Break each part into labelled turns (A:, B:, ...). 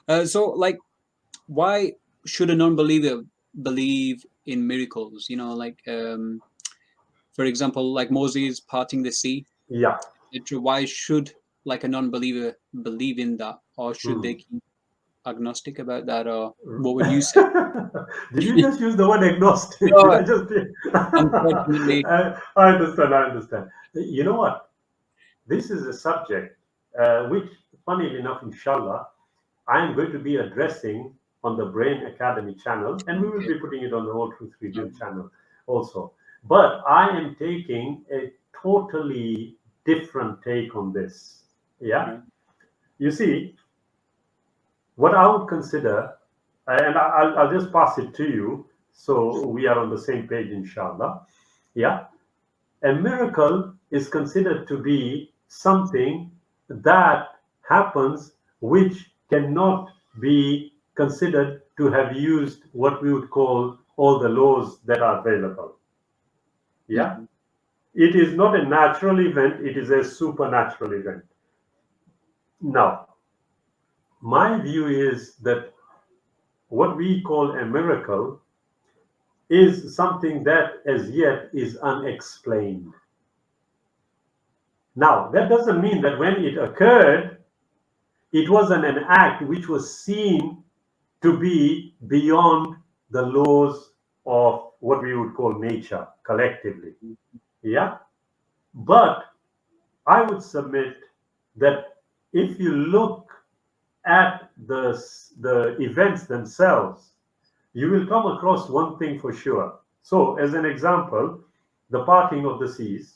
A: So, like, why should a non-believer believe in miracles? Like, for example, like Moses parting the sea.
B: Yeah.
A: Why should like a non-believer believe in that, or should they
B: Hmm.
A: keep agnostic about that, or what would you say?
B: Did you just use the word agnostic? Did
A: No,
B: I just?
A: unfortunately.
B: I understand. I understand. You know what? This is a subject which, funnily enough, inshallah, I am going to be addressing on the Brain Academy channel, and we will
A: Okay.
B: be putting it on the Whole Truth Revealed channel also. But I am taking a totally different take on this. Yeah.
A: Right.
B: You see, what I would consider, and I'll just pass it to you so we are on the same page, inshallah. Yeah. A miracle is considered to be something that happens which cannot be considered to have used what we would call all the laws that are available. Yeah.
A: Hmm.
B: It is not a natural event, it is a supernatural event. Now, my view is that what we call a miracle is something that as yet is unexplained. Now, that doesn't mean that when it occurred, it wasn't an act which was seen to be beyond the laws of what we would call nature collectively. Yeah? But I would submit that if you look at the events themselves, you will come across one thing for sure. So, as an example, the parting of the seas,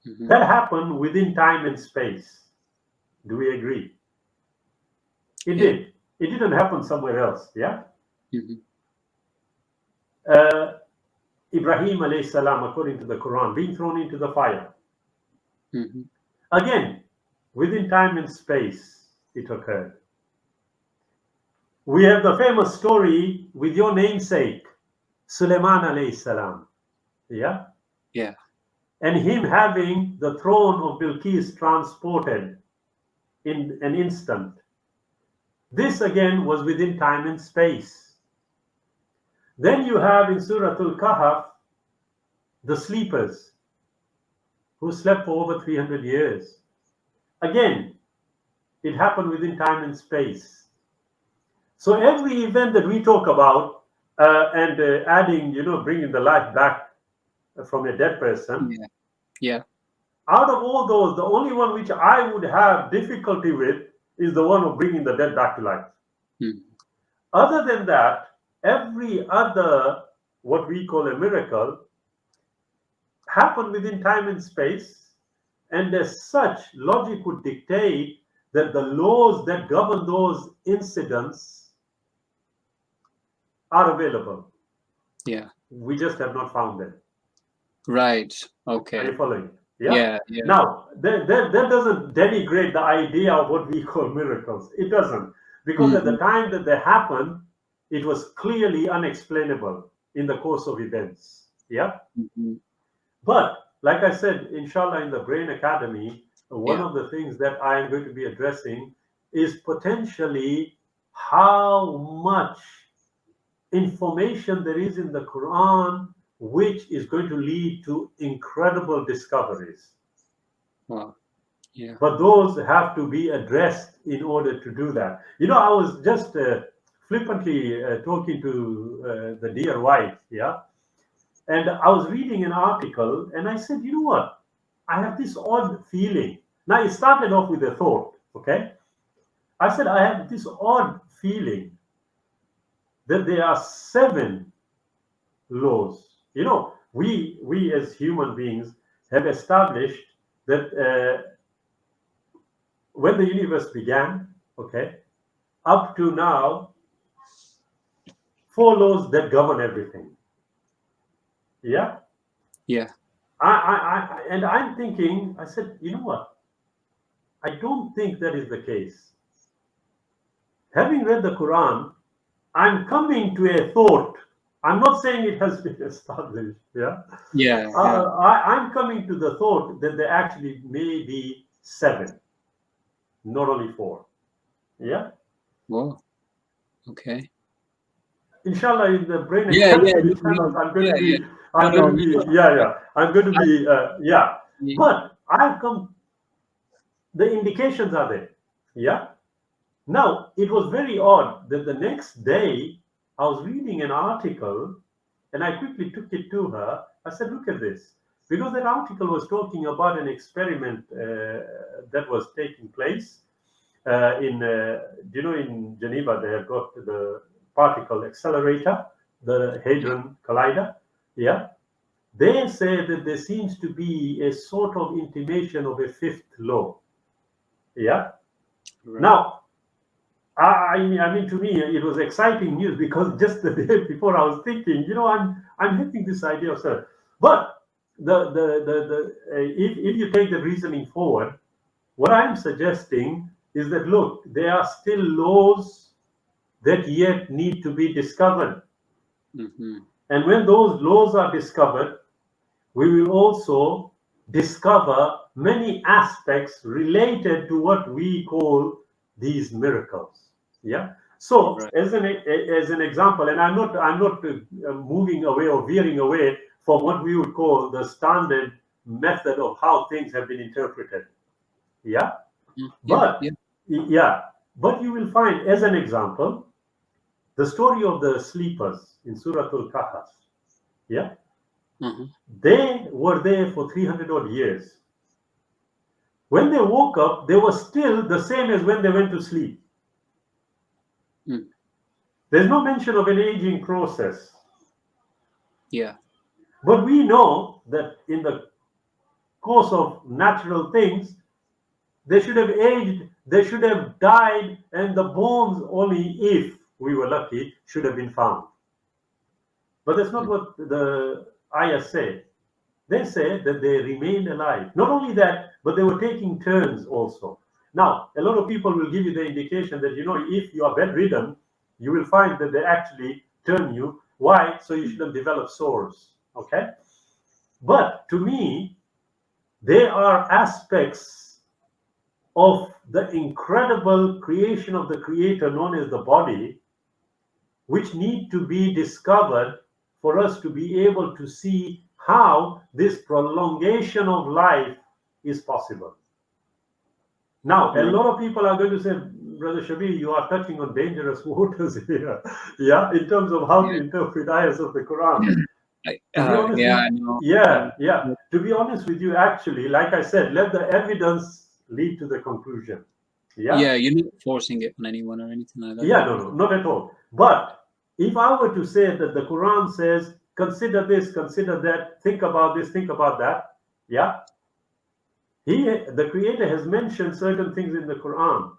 A: Hmm.
B: that happened within time and space. Do we agree? It
A: Yeah.
B: did. It didn't happen somewhere else. Yeah.
A: Hmm.
B: Uh, Ibrahim alayhi salam, according to the Quran, being thrown into the fire.
A: Hmm.
B: Again, within time and space, it occurred. We have the famous story with your namesake, Suleiman alayhi salam. Yeah.
A: Yeah.
B: And him having the throne of Bilqis transported in an instant. This again was within time and space. Then you have in Surah Al-Kahf the sleepers who slept for over 300 years. Again, it happened within time and space. So every event that we talk about and adding, bringing the life back from a dead person,
A: Yeah. Yeah.
B: out of all those, the only one which I would have difficulty with is the one of bringing the dead back to life.
A: Hmm.
B: Other than that, every other, what we call a miracle, happened within time and space. And as such, logic would dictate that the laws that govern those incidents are available.
A: Yeah.
B: We just have not found them.
A: Right.
B: Are
A: Okay.
B: you following? Yeah.
A: Yeah. Yeah.
B: Now, that doesn't denigrate the idea of what we call miracles. It doesn't. Because at
A: Hmm.
B: the time that they happened, it was clearly unexplainable in the course of events. Yeah.
A: Hmm.
B: But like I said, inshallah, in the Brain Academy, one
A: Yeah.
B: of the things that I am going to be addressing is potentially how much information there is in the Quran which is going to lead to incredible discoveries.
A: Wow. Yeah.
B: But those have to be addressed in order to do that. I was just flippantly talking to the dear wife, yeah, and I was reading an article and I said, you know what? I have this odd feeling. Now, it started off with a thought, okay? I said, I have this odd feeling that there are 7 laws. We as human beings have established that when the universe began, okay, up to now, 4 laws that govern everything. Yeah?
A: Yeah.
B: And I'm thinking, I said, you know what? I don't think that is the case. Having read the Quran, I'm coming to a thought. I'm not saying it has been established. Yeah,
A: Yeah. Yeah.
B: I'm coming to the thought that there actually may be 7, not only 4. Yeah.
A: Whoa. Okay.
B: Inshallah, in the brain
A: Yeah, yeah,
B: extension
A: no,
B: channels, I'm going
A: yeah,
B: to
A: yeah.
B: be,
A: No,
B: I'm going
A: no,
B: to be, yeah, yeah, I'm going to
A: I,
B: be, yeah.
A: yeah.
B: But I've come, the indications are there. Yeah. Now, it was very odd that the next day I was reading an article and I quickly took it to her. I said, look at this. Because that article was talking about an experiment that was taking place in Geneva, they have got the particle accelerator, the Hadron Collider. Yeah. They say that there seems to be a sort of intimation of a fifth law. Yeah.
A: Right.
B: Now, I mean, to me, it was exciting news because just the day before, I was thinking, I'm having this idea of sir. But if you take the reasoning forward, what I'm suggesting is that look, there are still laws that yet need to be discovered,
A: Mm-hmm.
B: and when those laws are discovered, we will also discover many aspects related to what we call these miracles. Yeah. So
A: Right.
B: as an example, and I'm not moving away or veering away from what we would call the standard method of how things have been interpreted. Yeah.
A: Yeah,
B: But
A: yeah.
B: yeah, but you will find, as an example, the story of the sleepers in Surah Al-Kahf. Yeah.
A: Uh-huh.
B: They were there for 300 odd years. When they woke up, they were still the same as when they went to sleep.
A: Mm.
B: There's no mention of an aging process.
A: Yeah.
B: But we know that in the course of natural things, they should have aged, they should have died, and the bones only, if we were lucky, should have been found. But that's not
A: Mm.
B: what the ayahs say. They say that they remained alive. Not only that, but they were taking turns also. Now, a lot of people will give you the indication that, if you are bedridden, you will find that they actually turn you. Why? So you shouldn't develop sores. Okay? But to me, there are aspects of the incredible creation of the Creator known as the body, which need to be discovered for us to be able to see how this prolongation of life is possible. Now, a
A: Right.
B: lot of people are going to say, Brother Shabir, you are touching on dangerous waters here, yeah, in terms of how to
A: Yeah.
B: interpret ayahs of the Quran. To be honest
A: Yeah,
B: with
A: I know.
B: yeah, yeah. To be honest with you, actually, like I said, let the evidence lead to the conclusion. Yeah.
A: Yeah, you're not forcing it on anyone or anything like that.
B: Yeah, no, no, not at all. But if I were to say that the Quran says, consider this, consider that, think about this, think about that, yeah, the Creator has mentioned certain things in the Quran.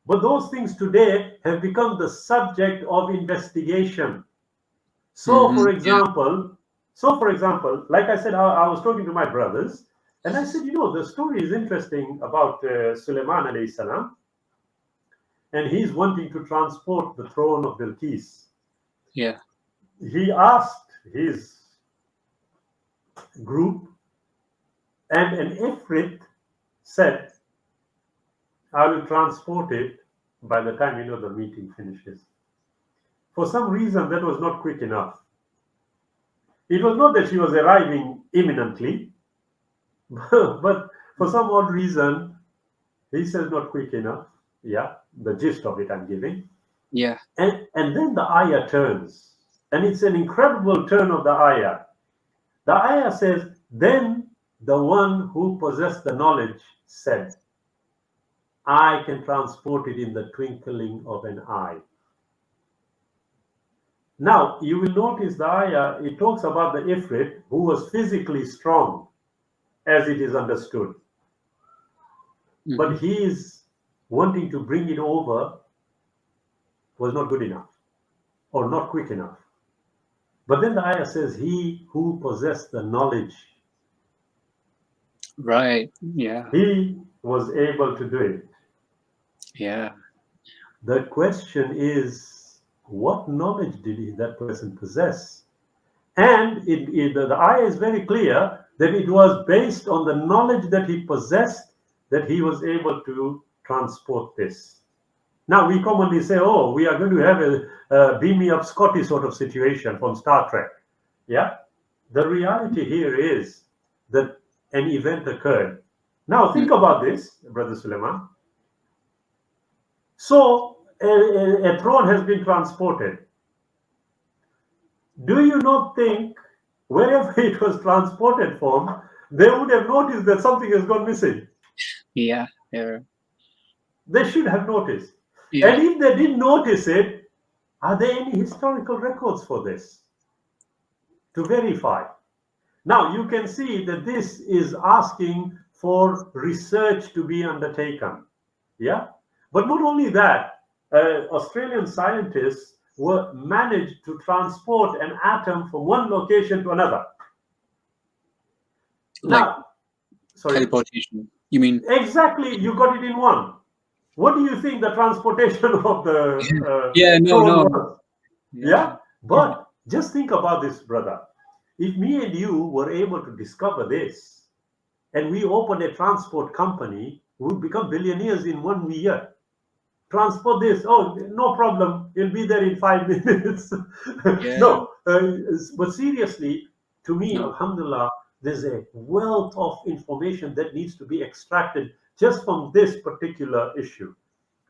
B: But those things today have become the subject of investigation. So,
A: Mm-hmm.
B: for
A: Yeah.
B: example, like I said, I was talking to my brothers, and I said, the story is interesting about Sulaiman alayhi salam, and he's wanting to transport the throne of Bilqis.
A: Yeah.
B: He asked his group, and an Ifrit said, I will transport it by the time the meeting finishes. For some reason, that was not quick enough. It was not that she was arriving imminently, but for some odd reason, he says not quick enough. Yeah, the gist of it I'm giving.
A: Yeah.
B: And then the ayah turns, and it's an incredible turn of the ayah. The ayah says, then the one who possessed the knowledge said, I can transport it in the twinkling of an eye. Now, you will notice the ayah, it talks about the Ifrit who was physically strong, as it is understood.
A: Mm-hmm.
B: But his wanting to bring it over was not good enough or not quick enough. But then the ayah says, he who possessed the knowledge,
A: Right. Yeah.
B: he was able to do it.
A: Yeah.
B: The question is, what knowledge did that person possess? And the ayah is very clear that it was based on the knowledge that he possessed that he was able to transport this. Now we commonly say, oh, we are going to have a beam me up Scotty sort of situation from Star Trek. Yeah. The reality here is that an event occurred. Now think about this, Brother Suleiman. So a throne has been transported. Do you not think wherever it was transported from, they would have noticed that something has gone missing?
A: Yeah. Yeah.
B: They should have noticed.
A: Yeah.
B: And if they didn't notice it, are there any historical records for this to verify? Now, you can see that this is asking for research to be undertaken. Yeah? But not only that, Australian scientists were managed to transport an atom from one location to another.
A: Like
B: Now, sorry.
A: teleportation. You mean?
B: Exactly, you got it in one. What do you think the transportation of the
A: Yeah. No.
B: throne
A: No.
B: was? Yeah? But just think about this, brother. If me and you were able to discover this and we opened a transport company, we would become billionaires in 1 year. Transport this, oh, no problem, you'll be there in 5 minutes.
A: Yeah.
B: No, but seriously, to me,
A: No.
B: alhamdulillah, there's a wealth of information that needs to be extracted just from this particular issue.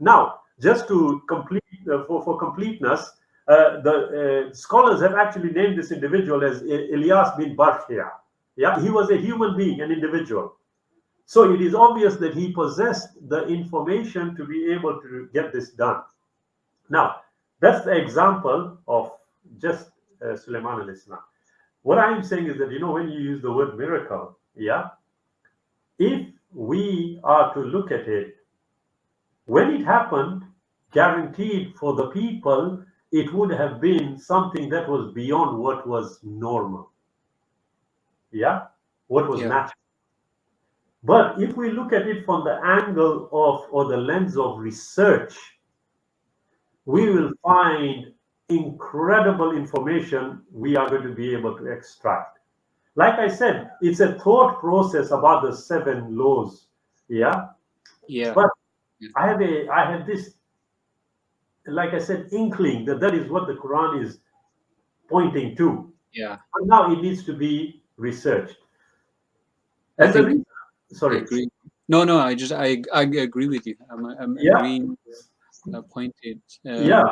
B: Now, just to complete, for completeness, the scholars have actually named this individual as Ilyas bin Barshia. Yeah, he was a human being, an individual. So it is obvious that he possessed the information to be able to get this done. Now, that's the example of just Sulaiman al-Islam. What I'm saying is that, when you use the word miracle, yeah, if we are to look at it, when it happened, guaranteed for the people, it would have been something that was beyond what was normal. Yeah, what was natural. But if we look at it from the angle of, or the lens of research, we will find incredible information we are going to be able to extract. Like I said, it's a thought process about the 7 laws. Yeah.
A: Yeah.
B: But I have this, like I said, inkling that that is what the Quran is pointing to.
A: Yeah.
B: And now it needs to be researched.
A: I
B: And
A: think
B: sorry.
A: I agree. No. I agree with you. I'm
B: Yeah.
A: agreeing. Pointed.
B: Yeah.